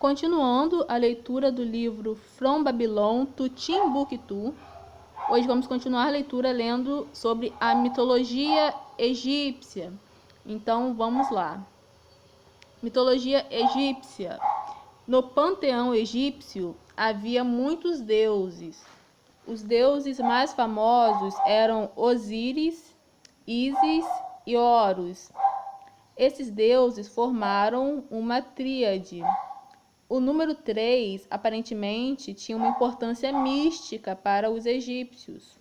Continuando a leitura do livro From Babylon to Timbuktu, hoje vamos continuar a leitura lendo sobre a mitologia egípcia. Então vamos lá. Mitologia egípcia. No panteão egípcio havia muitos deuses. Os deuses mais famosos eram Osíris, Ísis e Horus. Esses deuses formaram uma tríade. O número 3 aparentemente tinha uma importância mística para os egípcios.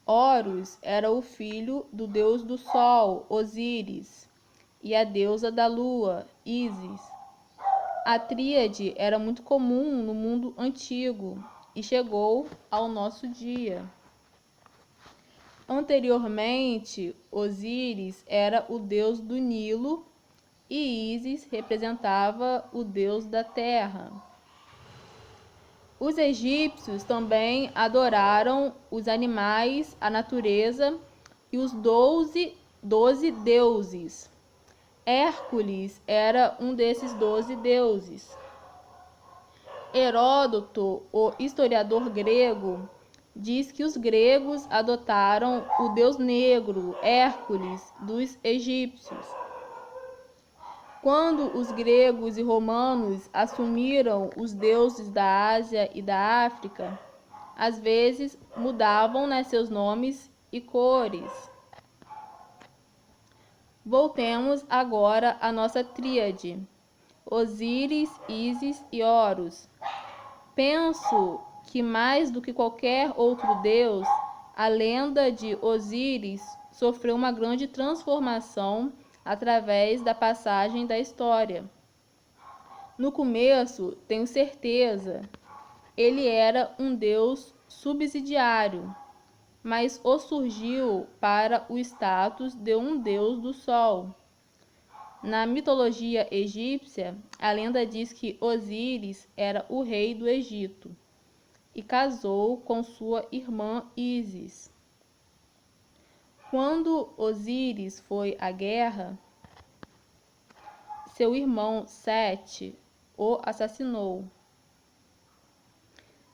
Horus era o filho do deus do sol, Osíris, e a deusa da lua, Ísis. A tríade era muito comum no mundo antigo e chegou ao nosso dia. Anteriormente, Osíris era o deus do Nilo e Ísis representava o deus da terra. Os egípcios também adoraram os animais, a natureza e os 12 deuses. Hércules era um desses 12 deuses. Heródoto, o historiador grego, diz que os gregos adotaram o deus negro, Hércules, dos egípcios. Quando os gregos e romanos assumiram os deuses da Ásia e da África, às vezes mudavam seus nomes e cores. Voltemos agora à nossa tríade: Osíris, Ísis e Horus. Penso que mais do que qualquer outro deus, a lenda de Osíris sofreu uma grande transformação através da passagem da história. No começo, tenho certeza, ele era um deus subsidiário, mas surgiu para o status de um deus do sol. Na mitologia egípcia, a lenda diz que Osíris era o rei do Egito e casou com sua irmã Ísis. Quando Osíris foi à guerra, seu irmão Sete o assassinou.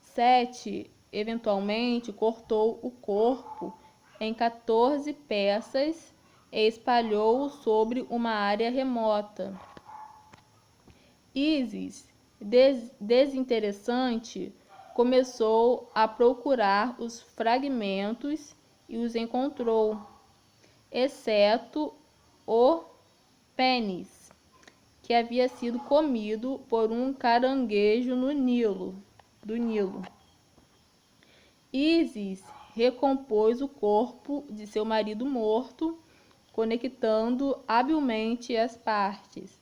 Sete eventualmente cortou o corpo em 14 peças e espalhou-o sobre uma área remota. Ísis, desinteressante, começou a procurar os fragmentos e os encontrou, exceto o pênis, que havia sido comido por um caranguejo do Nilo. Ísis recompôs o corpo de seu marido morto, conectando habilmente as partes.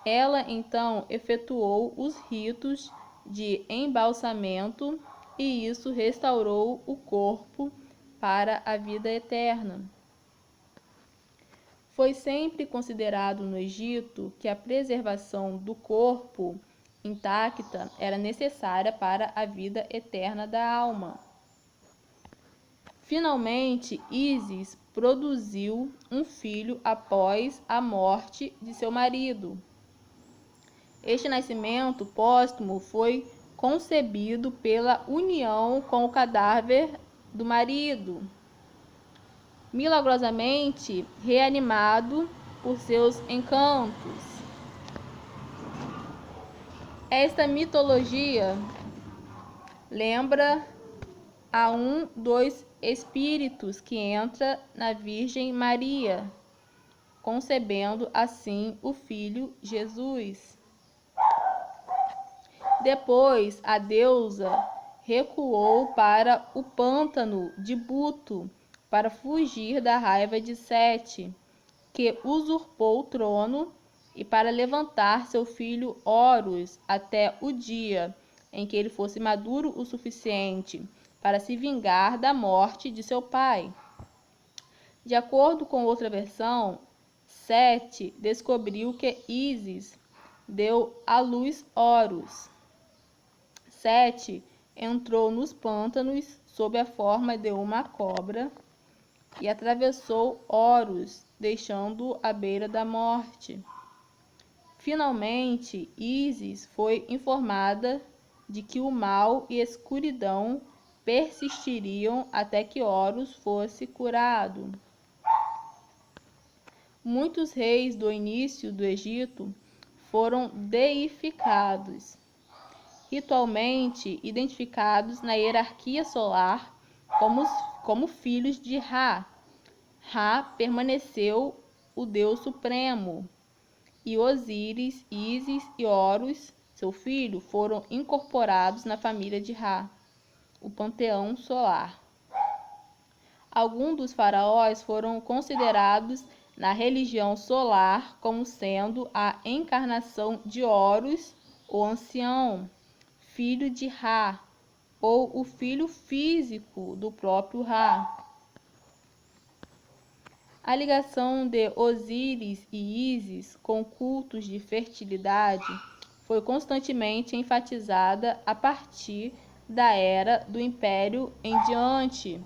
Ela então efetuou os ritos de embalsamento e isso restaurou o corpo para a vida eterna. Foi sempre considerado no Egito que a preservação do corpo intacta era necessária para a vida eterna da alma. Finalmente, Ísis produziu um filho após a morte de seu marido. Este nascimento póstumo foi concebido pela união com o cadáver do marido, milagrosamente reanimado por seus encantos. Esta mitologia lembra a um dos espíritos que entra na Virgem Maria, concebendo assim o filho Jesus. Depois, a deusa recuou para o pântano de Buto para fugir da raiva de Sete, que usurpou o trono, e para levantar seu filho Horus até o dia em que ele fosse maduro o suficiente para se vingar da morte de seu pai. De acordo com outra versão, Sete descobriu que Ísis deu à luz Horus. Sete entrou nos pântanos sob a forma de uma cobra e atravessou Horus, deixando-o à beira da morte. Finalmente, Ísis foi informada de que o mal e a escuridão persistiriam até que Horus fosse curado. Muitos reis do início do Egito foram deificados, ritualmente identificados na hierarquia solar como filhos de Ra. Ra permaneceu o Deus Supremo, e Osíris, Ísis e Horus, seu filho, foram incorporados na família de Ra, o panteão solar. Alguns dos faraós foram considerados na religião solar como sendo a encarnação de Horus, o ancião, filho de Ra, ou o filho físico do próprio Ra. A ligação de Osíris e Ísis com cultos de fertilidade foi constantemente enfatizada a partir da era do Império em diante,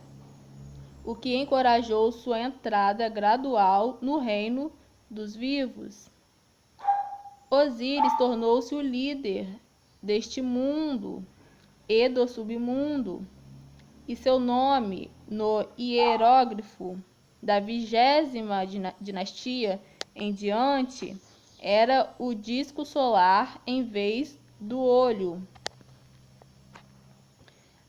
o que encorajou sua entrada gradual no reino dos vivos. Osíris tornou-se o líder deste mundo e do submundo, e seu nome no hieróglifo da 20ª dinastia em diante era o disco solar em vez do olho.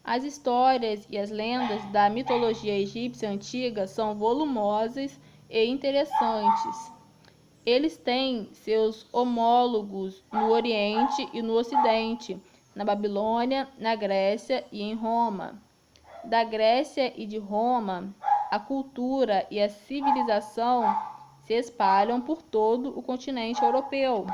As histórias e as lendas da mitologia egípcia antiga são volumosas e interessantes. Eles têm seus homólogos no Oriente e no Ocidente, na Babilônia, na Grécia e em Roma. Da Grécia e de Roma, a cultura e a civilização se espalham por todo o continente europeu.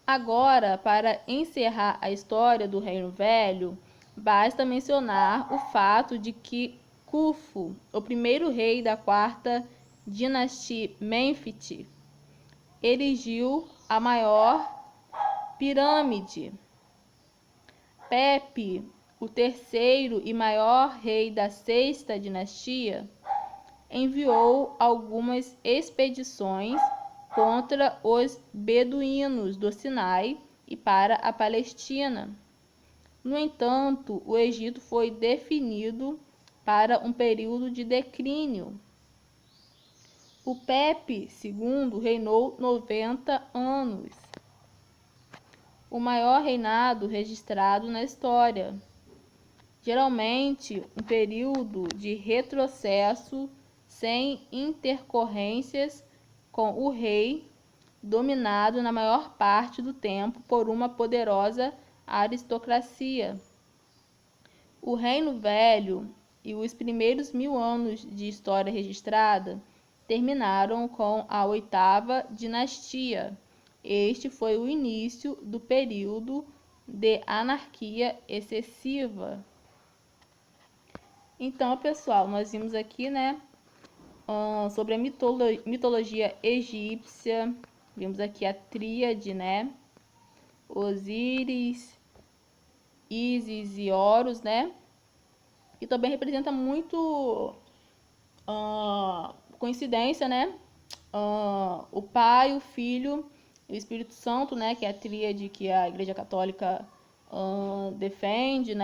Agora, para encerrar a história do Reino Velho, basta mencionar o fato de que Khufu, o primeiro rei da 4ª dinastia Menfite, erigiu a maior pirâmide. Pepe, o terceiro e maior rei da 6ª dinastia, enviou algumas expedições contra os beduínos do Sinai e para a Palestina. No entanto, o Egito foi definido para um período de declínio. O Pepe II reinou 90 anos, o maior reinado registrado na história. Geralmente, um período de retrocesso sem intercorrências com o rei, dominado na maior parte do tempo por uma poderosa aristocracia. O Reino Velho e os primeiros 1000 anos de história registrada terminaram com a 8ª dinastia. Este foi o início do período de anarquia excessiva. Então, pessoal, nós vimos aqui, sobre a mitologia egípcia. Vimos aqui a tríade, Osíris, Ísis e Horus, E também representa muito coincidência, o Pai, o Filho e o Espírito Santo, que é a tríade que a Igreja Católica defende,